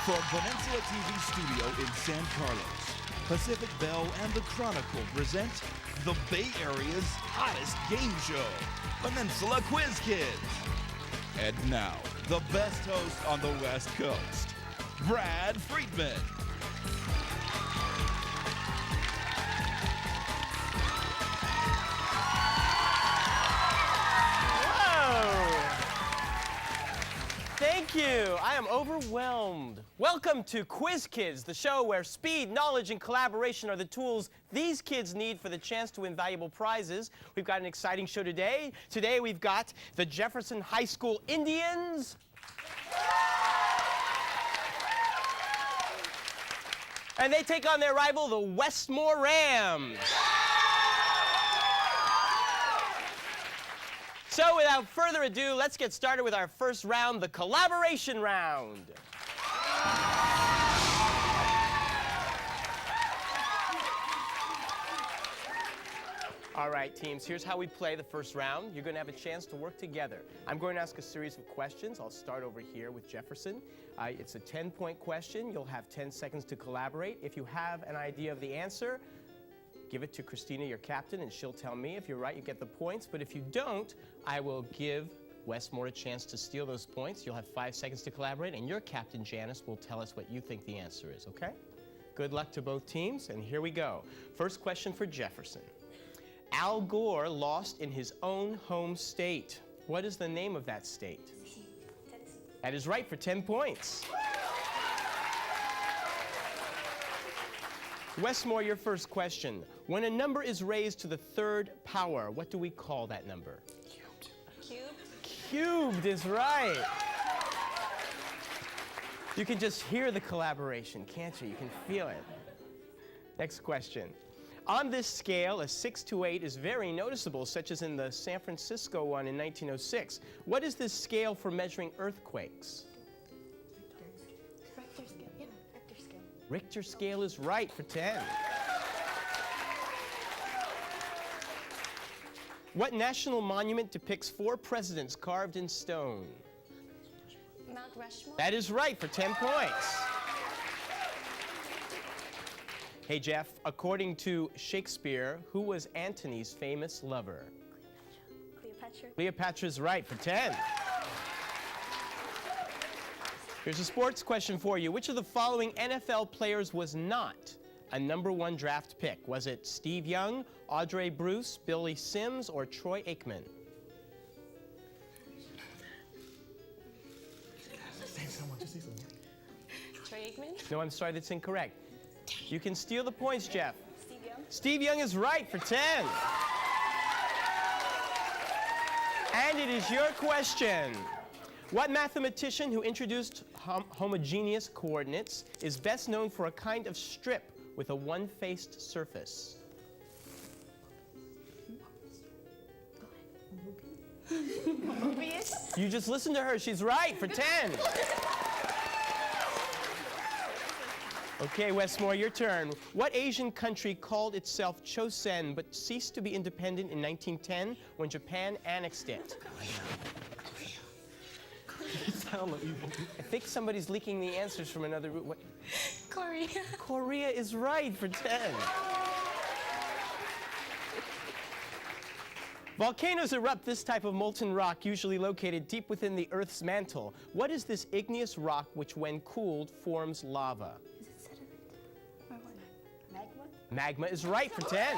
From Peninsula TV Studio in San Carlos, Pacific Bell and the Chronicle present the Bay Area's hottest game show, Peninsula Quiz Kids. And now, the best host on the West Coast, Brad Friedman. Thank you. I am overwhelmed. Welcome to Quiz Kids, the show where speed, knowledge, and collaboration are the tools these kids need for the chance to win valuable prizes. We've got an exciting show today. Today we've got the Jefferson High School Indians. And they take on their rival, the Westmoor Rams. So without further ado, let's get started with our first round, the collaboration round. All right, teams, here's how we play the first round. You're going to have a chance to work together. I'm going to ask a series of questions. I'll start over here with Jefferson. It's a 10-point question. You'll have 10 seconds to collaborate. If you have an idea of the answer, give it to Christina, your captain, and she'll tell me. If you're right, you get the points. But if you don't, I will give Westmoor a chance to steal those points. You'll have 5 seconds to collaborate, and your captain, Janice, will tell us what you think the answer is, okay? Good luck to both teams, and here we go. First question for Jefferson. Al Gore lost in his own home state. What is the name of that state? Tennessee. That is right for 10 points. Westmoor, your first question. When a number is raised to the third power, what do we call that number? Cubed. Cubed is right. You can just hear the collaboration, can't you? You can feel it. Next question. On this scale, a 6 to 8 is very noticeable, such as in the San Francisco one in 1906. What is this scale for measuring earthquakes? Richter scale. Yeah, Richter scale. Richter scale is right for 10. What national monument depicts 4 presidents carved in stone? Mount Rushmore. That is right for 10 points. Hey, Jeff, according to Shakespeare, who was Antony's famous lover? Cleopatra. Cleopatra's right for 10. Here's a sports question for you. Which of the following NFL players was not a #1 draft pick? Was it Steve Young, Audrey Bruce, Billy Sims, or Troy Aikman? Troy Aikman. No, I'm sorry, that's incorrect. You can steal the points, Jeff. Steve Young. Steve Young is right for 10. And it is your question. What mathematician who introduced homogeneous coordinates is best known for a kind of strip with a one-faced surface? Mobius. You just listen to her. She's right for 10. Okay, Westmoor, your turn. What Asian country called itself Chosen but ceased to be independent in 1910 when Japan annexed it? I think somebody's leaking the answers from another room. Korea. Korea is right for 10. Volcanoes erupt this type of molten rock, usually located deep within the Earth's mantle. What is this igneous rock which, when cooled, forms lava? Is it sediment? Or what? Magma. Magma is right for 10.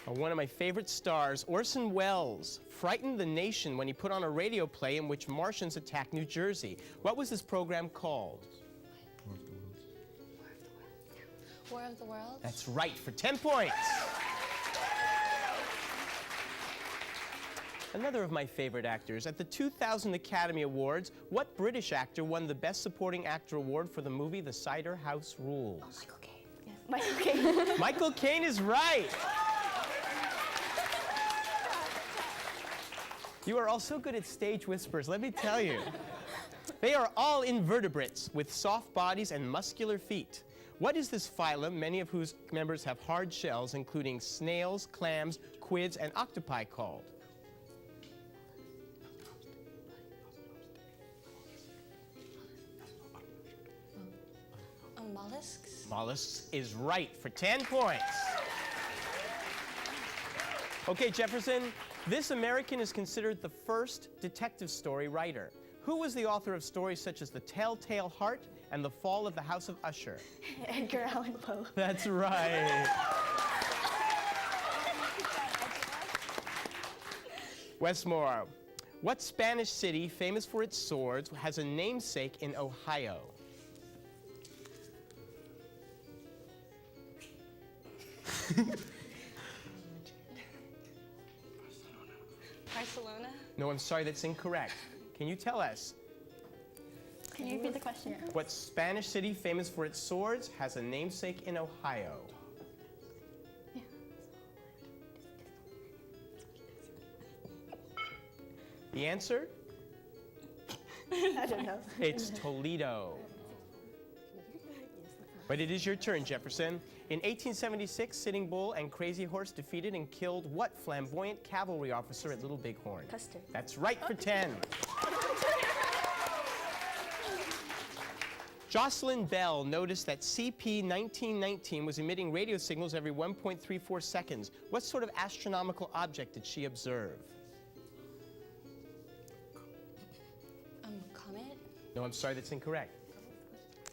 One of my favorite stars, Orson Welles, frightened the nation when he put on a radio play in which Martians attacked New Jersey. What was this program called? War of the Worlds. That's right for 10 points. Another of my favorite actors. At the 2000 Academy Awards, what British actor won the Best Supporting Actor award for the movie The Cider House Rules? Oh, Michael Caine. Yeah. Michael Caine. Michael Caine is right. You are all so good at stage whispers, let me tell you. They are all invertebrates with soft bodies and muscular feet. What is this phylum, many of whose members have hard shells, including snails, clams, squids, and octopi, called? Mollusks. Mollusks is right for 10 points. Okay, Jefferson, this American is considered the first detective story writer. Who was the author of stories such as The Telltale Heart and The Fall of the House of Usher? Edgar Allan Poe. That's right. Westmoor, what Spanish city, famous for its swords, has a namesake in Ohio? Barcelona. No, I'm sorry, that's incorrect. Can you tell us Can you repeat the question? what Spanish city, famous for its swords, has a namesake in Ohio? The answer? I don't know. It's Toledo. But it is your turn, Jefferson. In 1876, Sitting Bull and Crazy Horse defeated and killed what flamboyant cavalry officer at Little Bighorn? Custer. That's right for 10. Jocelyn Bell noticed that CP 1919 was emitting radio signals every 1.34 seconds. What sort of astronomical object did she observe? Comet. No, I'm sorry, that's incorrect.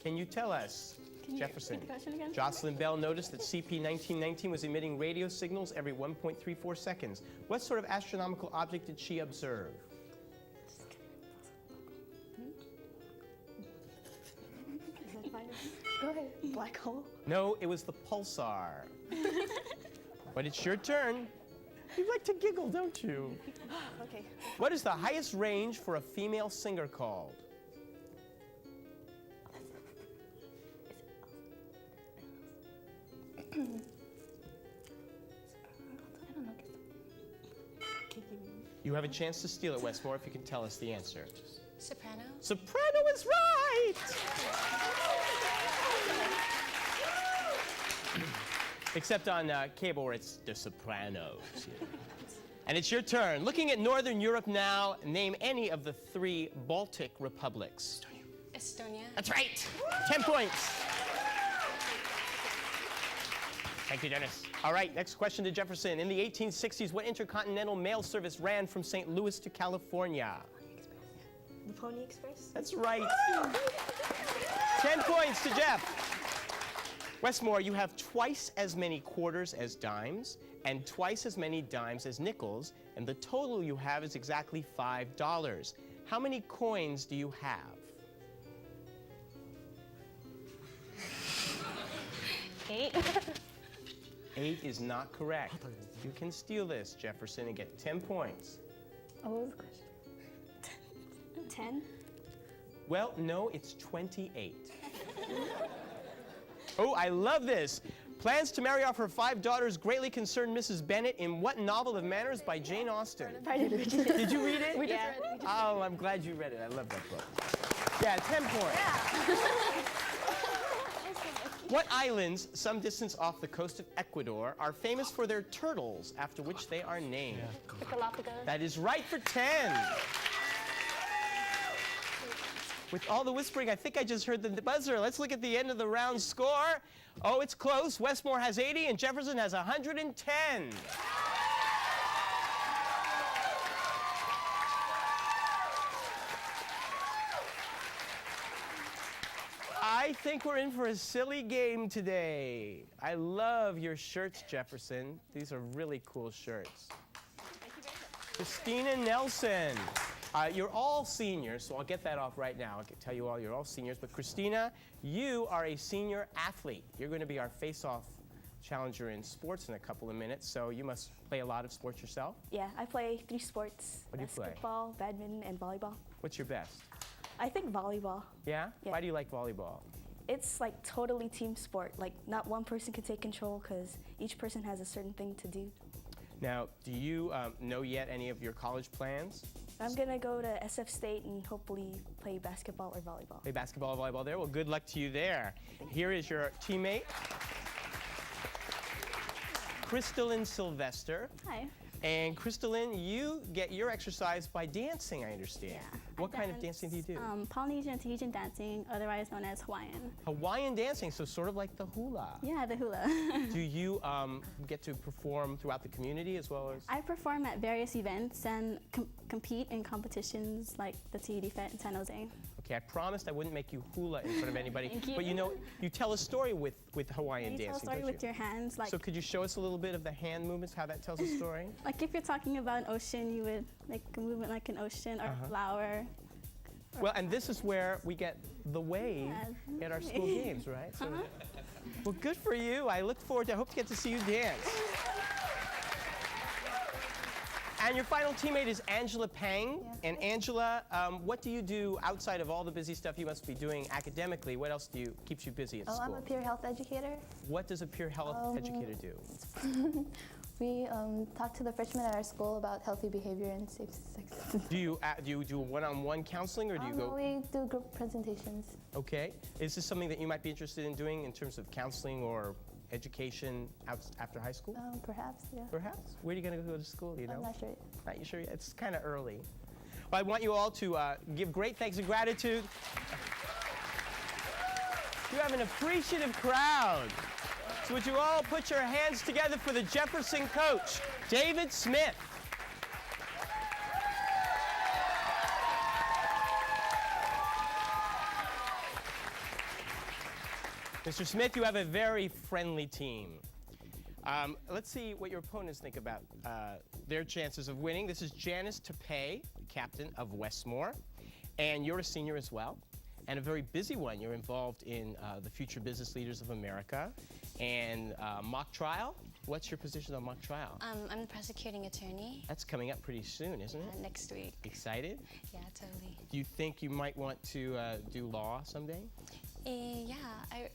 Can you tell us, Jefferson? repeat the question again? Jocelyn Bell noticed that CP 1919 was emitting radio signals every 1.34 seconds. What sort of astronomical object did she observe? Go ahead. Black hole. No, it was the pulsar. But it's your turn. You like to giggle, don't you? Okay. What is the highest range for a female singer called? You have a chance to steal it, Westmoor, if you can tell us the answer. Soprano. Soprano is right! Except on cable where it's the Sopranos. And it's your turn. Looking at Northern Europe now, name any of the 3 Baltic republics. Estonia. That's right. 10 points. Thank you, Dennis. All right, next question to Jefferson. In the 1860s, what intercontinental mail service ran from St. Louis to California? The Pony Express. That's right. 10 points to Jeff. Westmoor, you have twice as many quarters as dimes and twice as many dimes as nickels, and the total you have is exactly $5. How many coins do you have? 8. 8 is not correct. You can steal this, Jefferson, and get 10 points. Oh, what was the question? 10. Well, no, it's 28. Oh, I love this. Plans to marry off her 5 daughters greatly concerned Mrs. Bennet in what novel of manners by Jane Austen? Pride and Prejudice. Did you read it? We just read it. Oh, I'm glad you read it. I love that book. Yeah, 10 points. What islands, some distance off the coast of Ecuador, are famous for their turtles, after which they are named? The Galapagos. That is right for 10. With all the whispering, I think I just heard the buzzer. Let's look at the end of the round score. Oh, it's close. Westmoor has 80 and Jefferson has 110. I think we're in for a silly game today. I love your shirts, Jefferson. These are really cool shirts. Thank you very much. Christina Nelson. You're all seniors, so I'll get that off right now. I can tell you all you're all seniors. But Christina, you are a senior athlete. You're going to be our face-off challenger in sports in a couple of minutes, so you must play a lot of sports yourself. Yeah, I play 3 sports. What do you play? Basketball, badminton, and volleyball. What's your best? I think volleyball. Yeah? Yeah. Why do you like volleyball? It's like totally team sport. Like not one person can take control because each person has a certain thing to do. Now, do you know yet any of your college plans? I'm gonna go to SF State and hopefully play basketball or volleyball. Play basketball or volleyball there? Well, good luck to you there. Here is your teammate, Crystalline Sylvester. Hi. And Crystalline, you get your exercise by dancing, I understand. Yeah. What kind of dancing do you do? Polynesian and Tahitian dancing, otherwise known as Hawaiian. Hawaiian dancing, so sort of like the hula. Yeah, the hula. Do you get to perform throughout the community as well as? I perform at various events and compete in competitions like the Tahiti Fest in San Jose. Okay, I promised I wouldn't make you hula in front of anybody. Thank you. But you know, you tell a story with Hawaiian You dancing, tell a story don't with you? your hands, like So could you show us a little bit of the hand movements, how that tells a story? like if you're talking about an ocean, you would like a movement like an ocean or a flower. Well, and this is where we get the wave at our school games, right? So, well, good for you. I look forward to, I hope to get to see you dance. And your final teammate is Angela Pang. Yeah. And Angela, what do you do outside of all the busy stuff you must be doing academically? What else keeps you busy at school? I'm a peer health educator. What does a peer health educator do? We talk to the freshmen at our school about healthy behavior and safe sex. Do you do one-on-one counseling, or do you No, go? we do group presentations. Okay. Is this something that you might be interested in doing in terms of counseling or education after high school? Perhaps, yeah. Perhaps. Where are you going to go to school? Do you know? I'm not sure. Not you sure yet? It's kind of early. Well, I want you all to give great thanks and gratitude. You have an appreciative crowd. So would you all put your hands together for the Jefferson coach, David Smith. Mr. Smith, you have a very friendly team. Let's see what your opponents think about their chances of winning. This is Janice Tapei, captain of Westmoor, and you're a senior as well, and a very busy one. You're involved in the Future Business Leaders of America and mock trial. What's your position on mock trial? I'm the prosecuting attorney. That's coming up pretty soon, isn't it? Next week. Excited? Yeah, totally. Do you think you might want to do law someday? Yeah,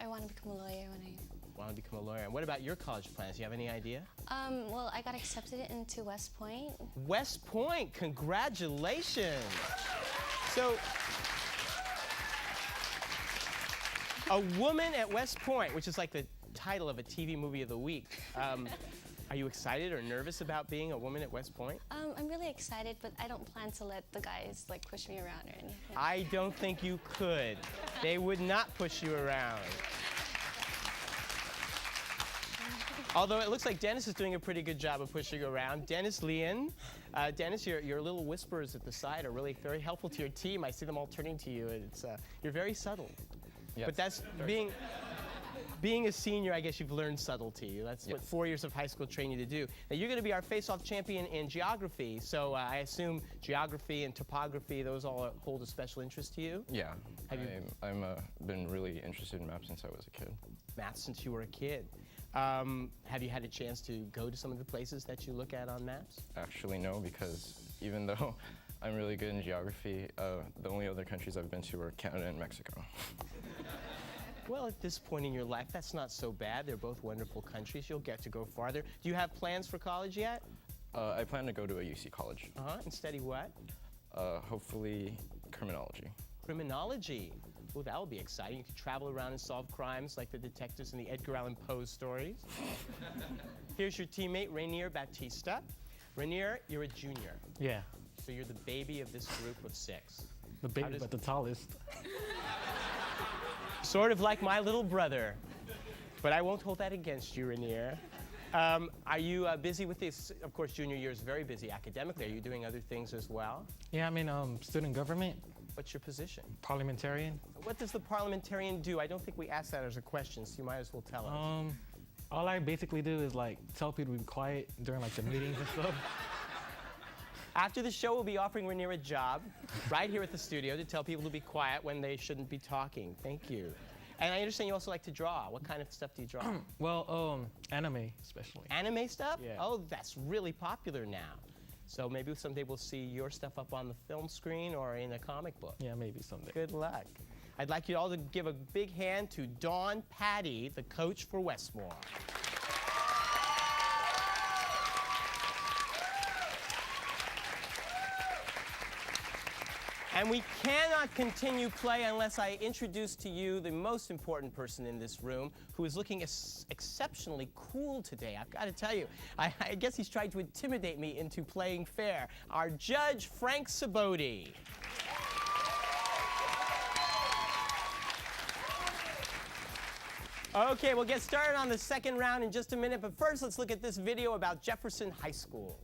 I want to become a lawyer when I... Want to become a lawyer. And what about your college plans? Do you have any idea? Well, I got accepted into West Point. West Point, congratulations. So, a woman at West Point, which is like the title of a TV movie of the week. Are you excited or nervous about being a woman at West Point? I'm really excited, but I don't plan to let the guys like push me around or anything. I don't think you could. They would not push you around. Although it looks like Dennis is doing a pretty good job of pushing you around. Dennis Leon. Dennis, your little whispers at the side are really very helpful to your team. I see them all turning to you, and you're very subtle. Yes, but that's being a senior, I guess you've learned subtlety. That's what 4 years of high school train you to do. Now, you're going to be our face-off champion in geography, so I assume geography and topography, those all hold a special interest to you? Yeah. Have you been really interested in maps since I was a kid. Math since you were a kid. Have you had a chance to go to some of the places that you look at on maps? Actually, no, because even though I'm really good in geography, the only other countries I've been to are Canada and Mexico. Well, at this point in your life, that's not so bad. They're both wonderful countries. You'll get to go farther. Do you have plans for college yet? I plan to go to a UC college. And study what? Hopefully criminology. Criminology. Oh, that will be exciting. You can travel around and solve crimes like the detectives in the Edgar Allan Poe stories. Here's your teammate, Rainier Batista. Rainier, you're a junior. Yeah, So you're the baby of this group of 6. the baby, but the tallest. Sort of like my little brother. But I won't hold that against you, Rainier. Are you busy with this? Of course, junior year is very busy academically. Are you doing other things as well? Yeah, I mean, student government, What's your position? parliamentarian. What does the parliamentarian do? I don't think we asked that as a question, so you might as well tell us. All I basically do is like tell people to be quiet during like the meetings and stuff. After the show, we'll be offering Rainier a job right here at the studio to tell people to be quiet when they shouldn't be talking. Thank you. And I understand you also like to draw. What kind of stuff do you draw? Well, anime especially. Anime stuff? Yeah. Oh, that's really popular now. So maybe someday we'll see your stuff up on the film screen or in a comic book. Yeah, maybe someday. Good luck. I'd like you all to give a big hand to Dawn Patty, the coach for Westmoor. And we cannot continue play unless I introduce to you the most important person in this room, who is looking exceptionally cool today. I've got to tell you, I guess he's trying to intimidate me into playing fair. Our judge, Frank Saboti. Okay, we'll get started on the second round in just a minute, but first let's look at this video about Jefferson High School.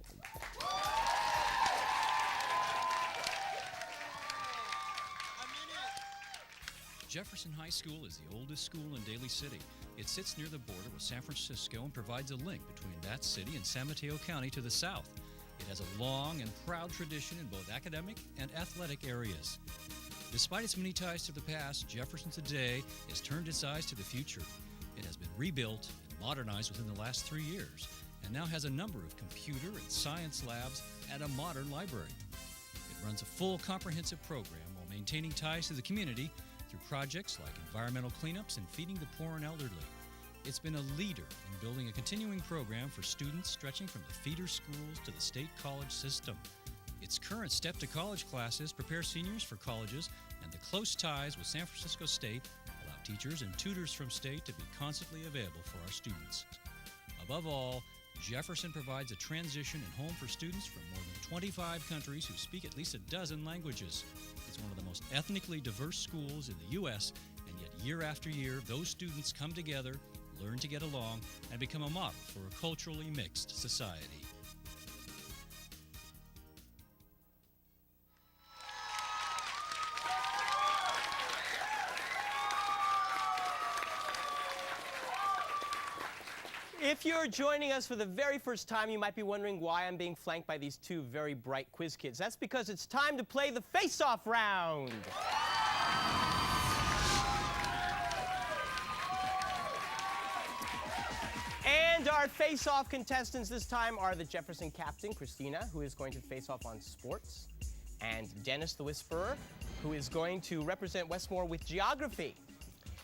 Jefferson High School is the oldest school in Daly City. It sits near the border with San Francisco and provides a link between that city and San Mateo County to the south. It has a long and proud tradition in both academic and athletic areas. Despite its many ties to the past, Jefferson today has turned its eyes to the future. It has been rebuilt and modernized within the last 3 years, and now has a number of computer and science labs and a modern library. It runs a full comprehensive program while maintaining ties to the community through projects like environmental cleanups and feeding the poor and elderly. It's been a leader in building a continuing program for students stretching from the feeder schools to the state college system. Its current Step to College classes prepare seniors for colleges, and the close ties with San Francisco State allow teachers and tutors from state to be constantly available for our students. Above all, Jefferson provides a transition and home for students from more than 25 countries who speak at least a dozen languages. It's one of the most ethnically diverse schools in the U.S., and yet year after year, those students come together, learn to get along, and become a model for a culturally mixed society. If you're joining us for the very first time, you might be wondering why I'm being flanked by these two very bright quiz kids. That's because it's time to play the face-off round. And our face-off contestants this time are the Jefferson captain, Christina, who is going to face off on sports, and Dennis the Whisperer, who is going to represent Westmoor with geography.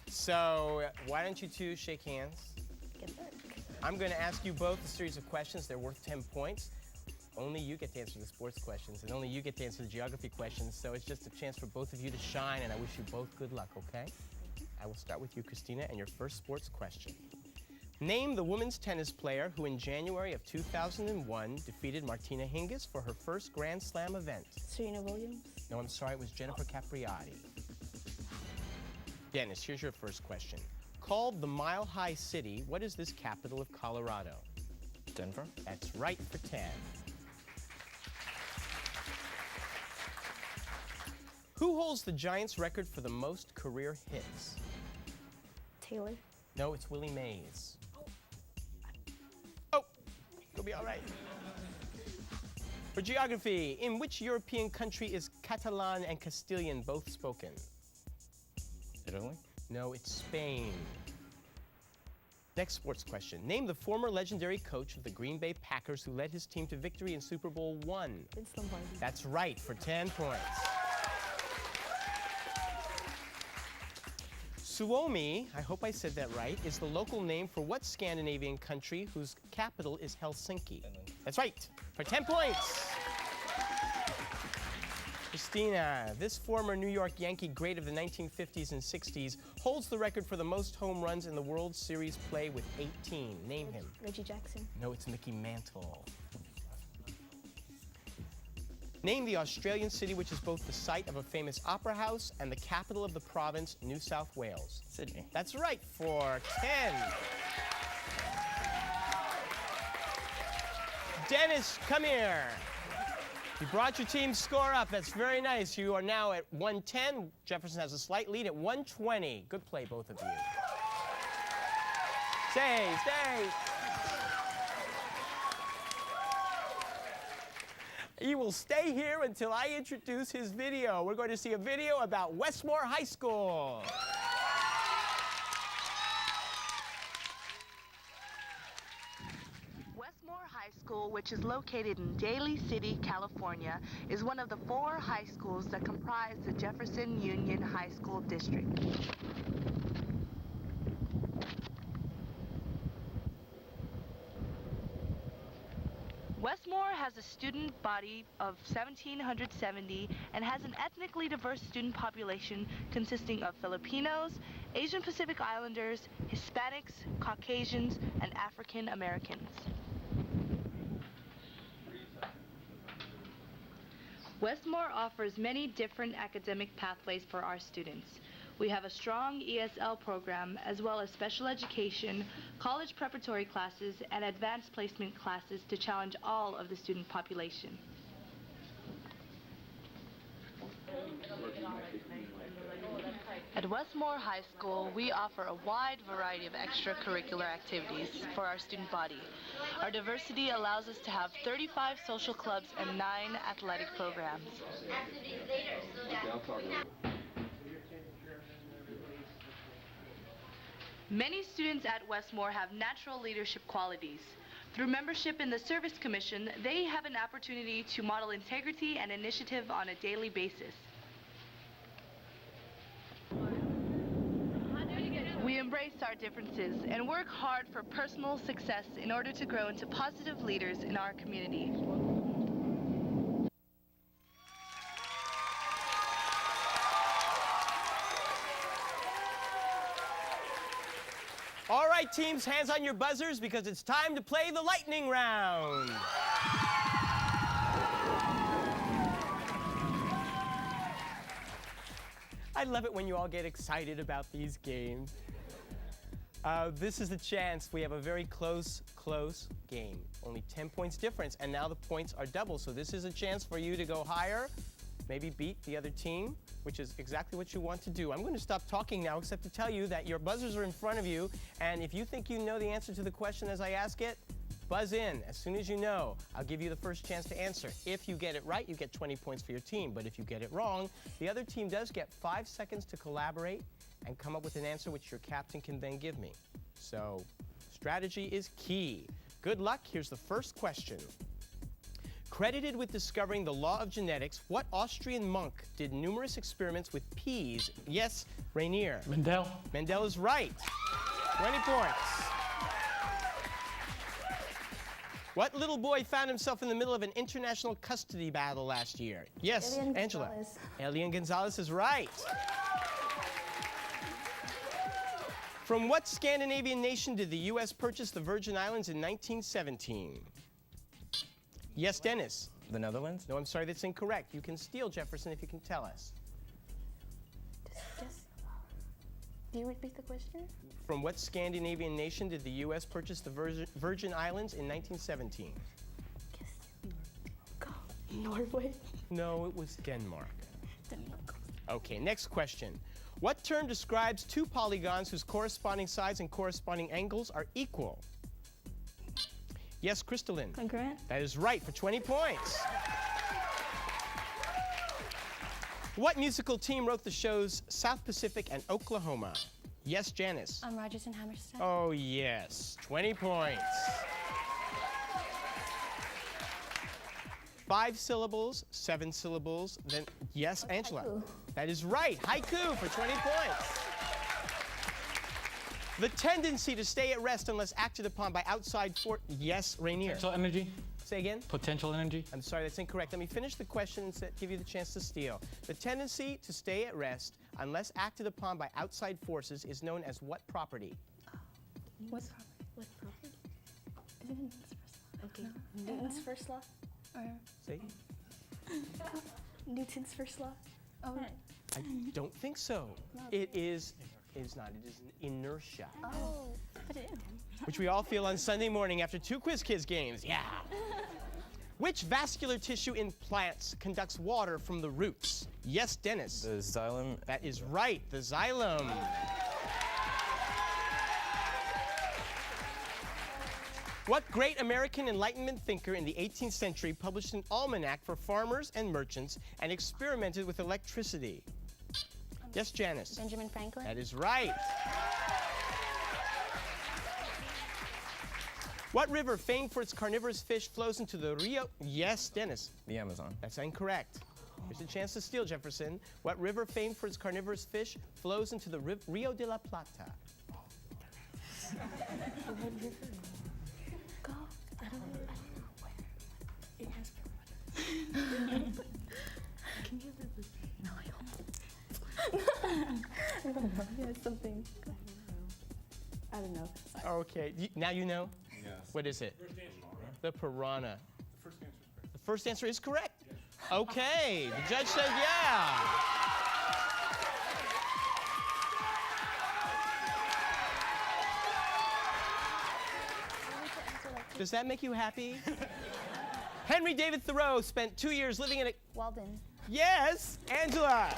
So why don't you two shake hands? Good luck. I'm going to ask you both a series of questions. They're worth 10 points. Only you get to answer the sports questions, and only you get to answer the geography questions, so it's just a chance for both of you to shine, and I wish you both good luck, okay? I will start with you, Christina, and your first sports question. Name the women's tennis player who in January of 2001 defeated Martina Hingis for her first Grand Slam event. Serena Williams. No, I'm sorry, it was Jennifer Capriati. Dennis, here's your first question. Called the Mile High City, what is this capital of Colorado? Denver? That's right for 10. Who holds the Giants record for the most career hits? Taylor. No, it's Willie Mays. Oh, you'll be all right. For geography, in which European country is Catalan and Castilian both spoken? Italy? No, it's Spain. Next sports question. Name the former legendary coach of the Green Bay Packers who led his team to victory in Super Bowl I. Vince Lombardi. That's right, for 10 points. Suomi, I hope I said that right, is the local name for what Scandinavian country whose capital is Helsinki? Finland. That's right, for 10 points. Christina, this former New York Yankee great of the 1950s and 60s holds the record for the most home runs in the World Series play with 18. Name him. Reggie Jackson. No, it's Mickey Mantle. Name the Australian city which is both the site of a famous opera house and the capital of the province, New South Wales. Sydney. That's right, for 10. Dennis, come here. You brought your team's score up. That's very nice. You are now at 110. Jefferson has a slight lead at 120. Good play, both of you. Stay. He will stay here until I introduce his video. We're going to see a video about Westmoor High School. Westmoor High School, which is located in Daly City, California, is one of the 4 high schools that comprise the Jefferson Union High School District. Westmoor has has a student body of 1,770 and has an ethnically diverse student population consisting of Filipinos, Asian Pacific Islanders, Hispanics, Caucasians, and African Americans. Westmoor offers many different academic pathways for our students. We have a strong ESL program as well as special education, college preparatory classes, and advanced placement classes to challenge all of the student population. At Westmoor High School, we offer a wide variety of extracurricular activities for our student body. Our diversity allows us to have 35 social clubs and 9 athletic programs. Many students at Westmoor have natural leadership qualities. Through membership in the Service Commission, they have an opportunity to model integrity and initiative on a daily basis. We embrace our differences and work hard for personal success in order to grow into positive leaders in our community. All right, teams, hands on your buzzers because it's time to play the lightning round. I love it when you all get excited about these games. This is the chance. We have a very close game. Only 10 points difference, and now the points are double. So this is a chance for you to go higher, maybe beat the other team, which is exactly what you want to do. I'm going to stop talking now, except to tell you that your buzzers are in front of you, and if you think you know the answer to the question as I ask it, buzz in. As soon as you know, I'll give you the first chance to answer. If you get it right, you get 20 points for your team. But if you get it wrong, the other team does get 5 seconds to collaborate and come up with an answer which your captain can then give me. So, strategy is key. Good luck. Here's the first question. Credited with discovering the law of genetics, what Austrian monk did numerous experiments with peas? Yes, Rainier. Mendel. Mendel is right. 20 points. What little boy found himself in the middle of an international custody battle last year? Yes, Elian Angela. Gonzalez. Elian Gonzalez is right. From what Scandinavian nation did the U.S. purchase the Virgin Islands in 1917? Yes, Dennis. The Netherlands? No, I'm sorry, that's incorrect. You can steal, Jefferson, if you can tell us. Just, do you repeat the question? From what Scandinavian nation did the U.S. purchase the Virgin Islands in 1917? Go. Norway. No, it was Denmark. Denmark. Okay, next question. What term describes two polygons whose corresponding sides and corresponding angles are equal? Yes, Crystalline. Congruent? That is right for 20 points. What musical team wrote the shows South Pacific and Oklahoma? Yes, Janice. Rogers and Hammerstein. Oh, yes. 20 points. 5 syllables, 7 syllables, then yes, Angela. Haiku. That is right. Haiku for 20 points. The tendency to stay at rest unless acted upon by outside force. Yes, Rainier. Potential energy. Say again? Potential energy. I'm sorry, that's incorrect. Let me finish the question and give you the chance to steal. The tendency to stay at rest unless acted upon by outside forces is known as what property? What property? Isn't it Newton's first law? Okay. Newton's first law? See? Newton's first law? Oh, I don't think so. It is not. It is inertia. oh. But it is. Which we all feel on Sunday morning after 2 Quiz Kids games. Yeah. Which vascular tissue in plants conducts water from the roots? Yes, Dennis. The xylem. That is right, the xylem. What great American Enlightenment thinker in the 18th century published an almanac for farmers and merchants and experimented with electricity? Yes, Janice. Benjamin Franklin. That is right. What river, famed for its carnivorous fish, flows into the Rio? Yes, Dennis. The Amazon. That's incorrect. Here's a chance to steal, Jefferson. What river, famed for its carnivorous fish, flows into the Rio de la Plata? Go. I don't know where. It has No, I don't know. Yeah, something. I don't know. Okay, now you know? Yes. What is it? First answer. The piranha. The first answer is correct. The first answer is correct. Okay, the judge said yeah. Does that make you happy? Henry David Thoreau spent 2 years living in a... Walden. Yes, Angela.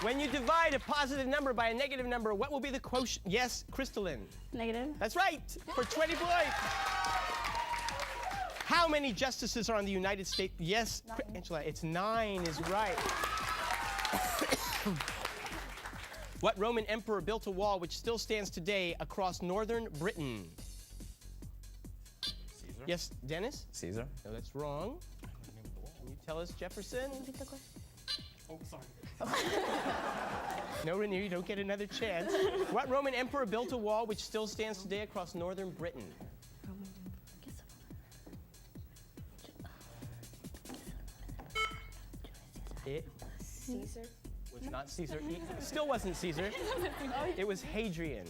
When you divide a positive number by a negative number, what will be the quotient? Yes, Crystalline. Negative. That's right, for 20 points. How many justices are on the United States? Yes, Angela, it's 9 is right. What Roman emperor built a wall which still stands today across northern Britain? Caesar? Yes, Dennis? Caesar? No, that's wrong. Can you tell us, Jefferson? Oh, sorry. No, Rainier, you don't get another chance. What Roman emperor built a wall which still stands today across northern Britain? It Caesar. was not Caesar. It still wasn't Caesar. It was Hadrian.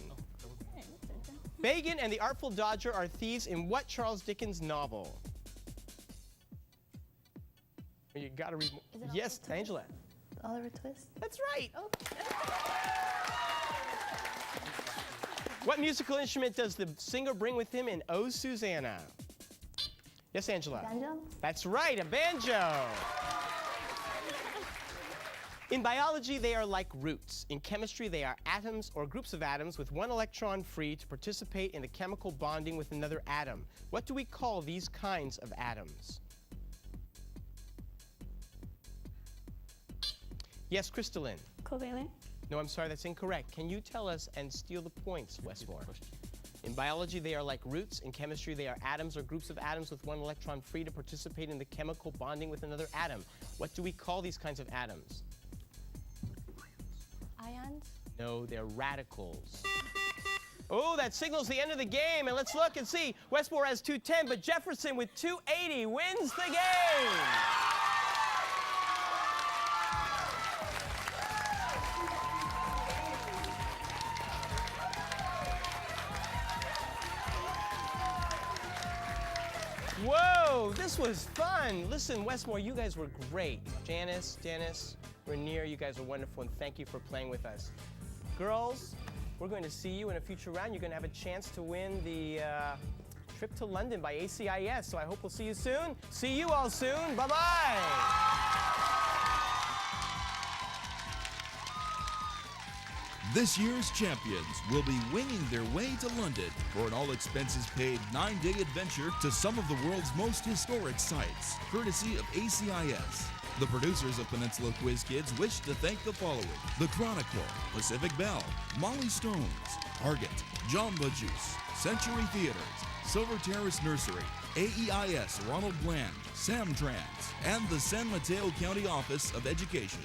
Fagin and the Artful Dodger are thieves in what Charles Dickens novel? You gotta read. Yes, Angela. Oliver Twist. That's right. What musical instrument does the singer bring with him in Oh, Susanna? Yes, Angela. Banjo. That's right, a banjo. In biology, they are like roots. In chemistry, they are atoms or groups of atoms with one electron free to participate in the chemical bonding with another atom. What do we call these kinds of atoms? Yes, Crystalline. Covalent. No, I'm sorry, that's incorrect. Can you tell us and steal the points, Westmoor? In biology, they are like roots. In chemistry, they are atoms or groups of atoms with one electron free to participate in the chemical bonding with another atom. What do we call these kinds of atoms? Ions? No, they're radicals. Oh, that signals the end of the game. And let's look and see. Westmoor has 210, but Jefferson with 280 wins the game. Whoa, this was fun. Listen, Westmoor, you guys were great. Janice, Dennis, Rainier, you guys are wonderful, and thank you for playing with us. Girls, we're going to see you in a future round. You're going to have a chance to win the trip to London by ACIS, so I hope we'll see you soon. See you all soon. Bye-bye. This year's champions will be winging their way to London for an all-expenses-paid 9-day adventure to some of the world's most historic sites, courtesy of ACIS. The producers of Peninsula Quiz Kids wish to thank the following: The Chronicle, Pacific Bell, Molly Stones, Target, Jamba Juice, Century Theaters, Silver Terrace Nursery, AEIS Ronald Bland, Samtrans, and the San Mateo County Office of Education.